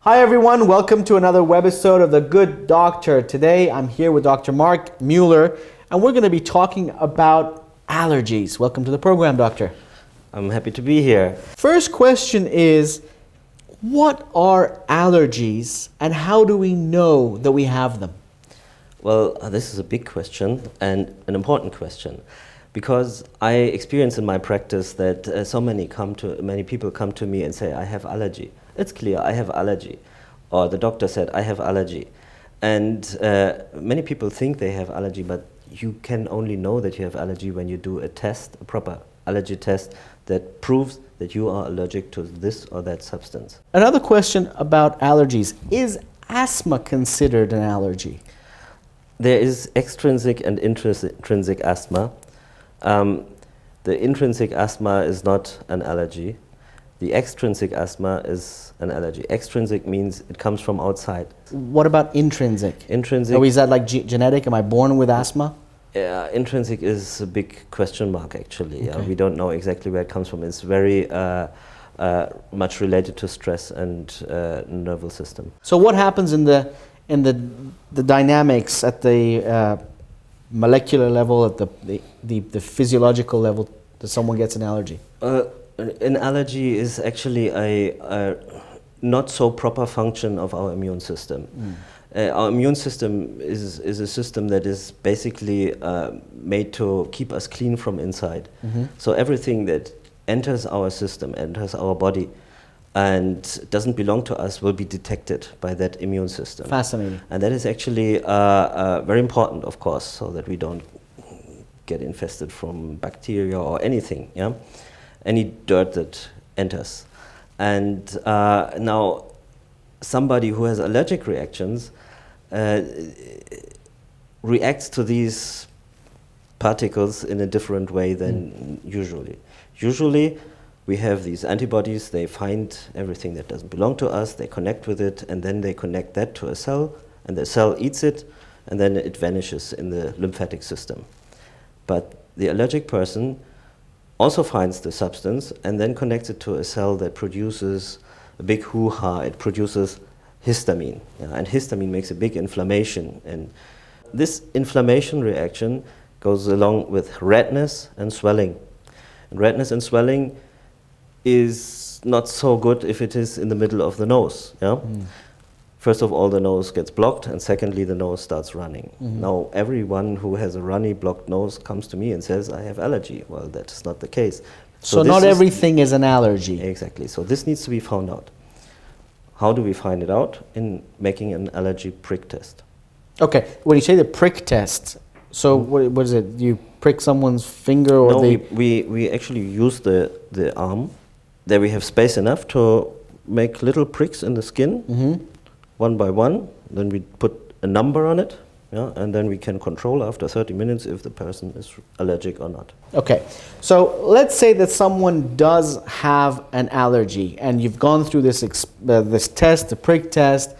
Hi everyone, welcome to another webisode of The Good Doctor. Today I'm here with Dr. Mark Mueller and we're going to be talking about allergies. Welcome to the program, Doctor. I'm happy to be here. First question is, what are allergies and how do we know that we have them? Well, this is a big question and an important question because I experience in my practice that many people come to me and say, I have allergy. It's clear, I have allergy. Or the doctor said, I have allergy. And many people think they have allergy, but you can only know that you have allergy when you do a test, a proper allergy test that proves that you are allergic to this or that substance. Another question about allergies. Is asthma considered an allergy? There is extrinsic and intrinsic asthma. The intrinsic asthma is not an allergy. The extrinsic asthma is an allergy. Extrinsic means it comes from outside. What about intrinsic? Intrinsic. Oh, is that like genetic? Am I born with asthma? Intrinsic is a big question mark, actually. Okay. We don't know exactly where it comes from. It's very much related to stress and nervous system. So what happens in the dynamics at the molecular level, at the physiological level, that someone gets an allergy? An allergy is actually a not so proper function of our immune system. Our immune system is a system that is basically made to keep us clean from inside. So everything that enters our system, enters our body, and doesn't belong to us will be detected by that immune system. Fascinating. And that is actually very important, of course, so that we don't get infested from bacteria or anything. Yeah. Any dirt that enters. And now somebody who has allergic reactions reacts to these particles in a different way than usually. Usually we have these antibodies, they find everything that doesn't belong to us, they connect with it, and then they connect that to a cell, and the cell eats it, and then it vanishes in the lymphatic system. But the allergic person also finds the substance and then connects it to a cell that produces a big hoo-ha. It produces histamine, and histamine makes a big inflammation. And this inflammation reaction goes along with redness and swelling. And redness and swelling is not so good if it is in the middle of the nose. Yeah? First of all, the nose gets blocked, and secondly, the nose starts running. Now, everyone who has a runny, blocked nose comes to me and says, I have allergy. Well, that's not the case. So not everything is an allergy. Exactly. So this needs to be found out. How do we find it out? In making an allergy prick test. Okay, when you say the prick test, so what is it? You prick someone's finger or no, we actually use the arm. There we have space enough to make little pricks in the skin. One by one, then we put a number on it, and then we can control after 30 minutes if the person is allergic or not. Okay, so let's say that someone does have an allergy and you've gone through this test, the prick test.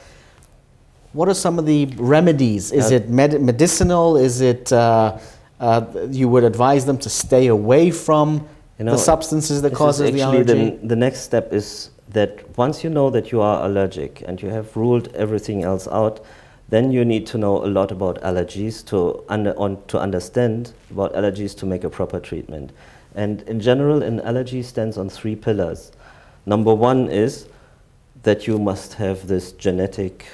What are some of the remedies? Is it medicinal? Is it you would advise them to stay away from the substances that causes the allergy? The next step is that once you know that you are allergic and you have ruled everything else out, then you need to know a lot about allergies to understand about allergies to make a proper treatment. And in general, an allergy stands on 3 pillars. Number 1 is that you must have this genetic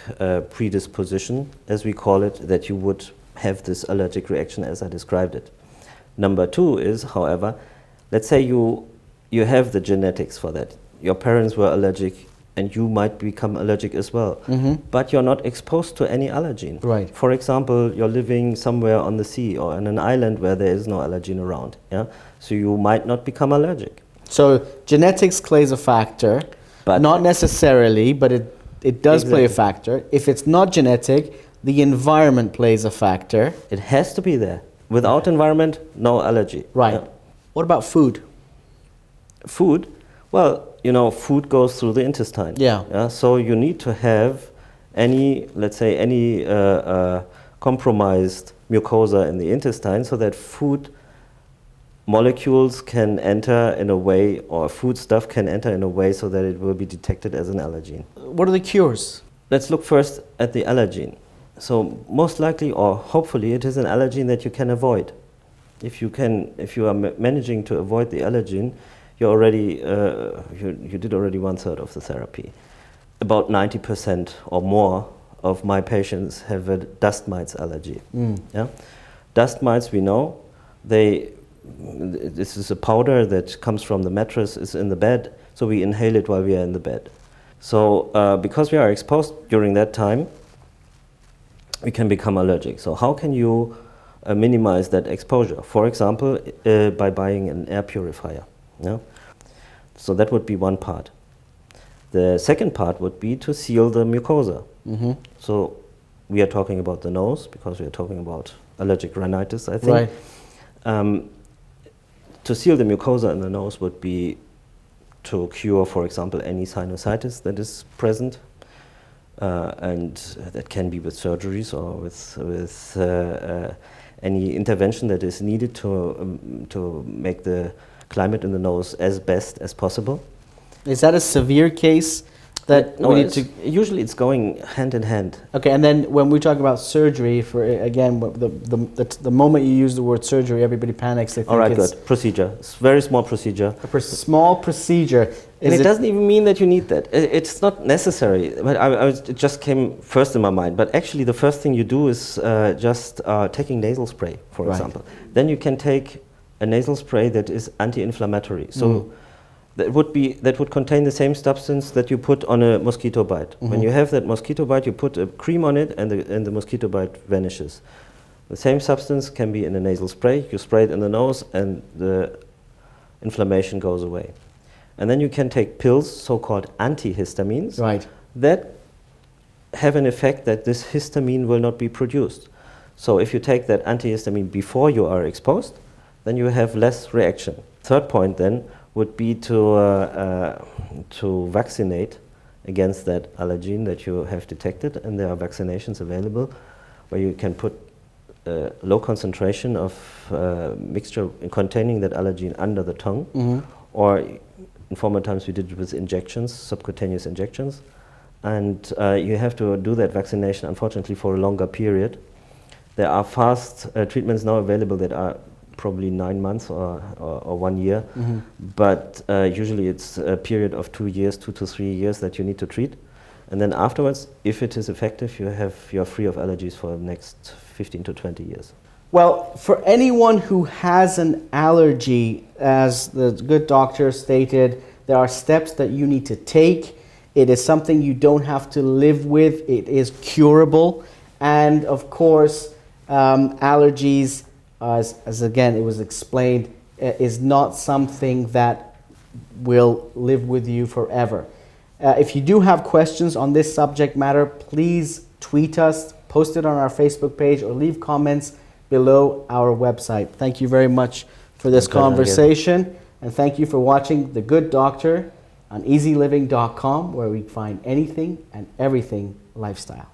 predisposition, as we call it, that you would have this allergic reaction as I described it. Number 2 is, however, let's say you have the genetics for that. Your parents were allergic and you might become allergic as well. But you're not exposed to any allergen. Right. For example, you're living somewhere on the sea or on an island where there is no allergen around. Yeah? So you might not become allergic. So genetics plays a factor, but not necessarily, but it does play a factor. If it's not genetic, the environment plays a factor. It has to be there. Without environment, no allergy. Right. Yeah? What about food? Food? Well, food goes through the intestine. Yeah. So you need to have any compromised mucosa in the intestine so that food molecules can enter in a way, or food stuff can enter in a way so that it will be detected as an allergen. What are the cures? Let's look first at the allergen. So most likely, or hopefully, it is an allergen that you can avoid. If you are managing to avoid the allergen, you did already 1/3 of the therapy. About 90% or more of my patients have a dust mites allergy. Yeah? Dust mites, we know, this is a powder that comes from the mattress, is in the bed, so we inhale it while we are in the bed. So because we are exposed during that time, we can become allergic. So how can you minimize that exposure? For example, by buying an air purifier. Yeah? So that would be one part. The second part would be to seal the mucosa. So we are talking about the nose, because we are talking about allergic rhinitis, I think. Right. To seal the mucosa in the nose would be to cure, for example, any sinusitis that is present. And that can be with surgeries or with any intervention that is needed to make the climate in the nose as best as possible. Is that a severe case that No, we need to? usually it's going hand in hand. Okay, and then when we talk about surgery, for again, the moment you use the word surgery, everybody panics. They think All right, it's good. Procedure. It's a very small procedure. a small procedure. And it doesn't even mean that you need that. It's not necessary. But it just came first in my mind. But actually, the first thing you do is just taking nasal spray, for Right. example. Then you can take a nasal spray that is anti-inflammatory. So that would contain the same substance that you put on a mosquito bite. When you have that mosquito bite, you put a cream on it, and the mosquito bite vanishes. The same substance can be in a nasal spray. You spray it in the nose, and the inflammation goes away. And then you can take pills, so-called antihistamines, Right. that have an effect that this histamine will not be produced. So if you take that antihistamine before you are exposed, then you have less reaction. Third point then would be to vaccinate against that allergen that you have detected, and there are vaccinations available where you can put low concentration of mixture containing that allergen under the tongue, or in former times we did it with injections, subcutaneous injections, and you have to do that vaccination, unfortunately, for a longer period. There are fast treatments now available that are probably 9 months or 1 year, but usually it's a period of 2 years, 2 to 3 years that you need to treat. And then afterwards, if it is effective, you're free of allergies for the next 15 to 20 years. Well, for anyone who has an allergy, as the good doctor stated, there are steps that you need to take. It is something you don't have to live with. It is curable. And of course, allergies, as again it was explained, is not something that will live with you forever. If you do have questions on this subject matter, please tweet us, post it on our Facebook page, or leave comments below our website. Thank you very much for this conversation, and thank you for watching The Good Doctor on eZeLiving.com, where we find anything and everything lifestyle.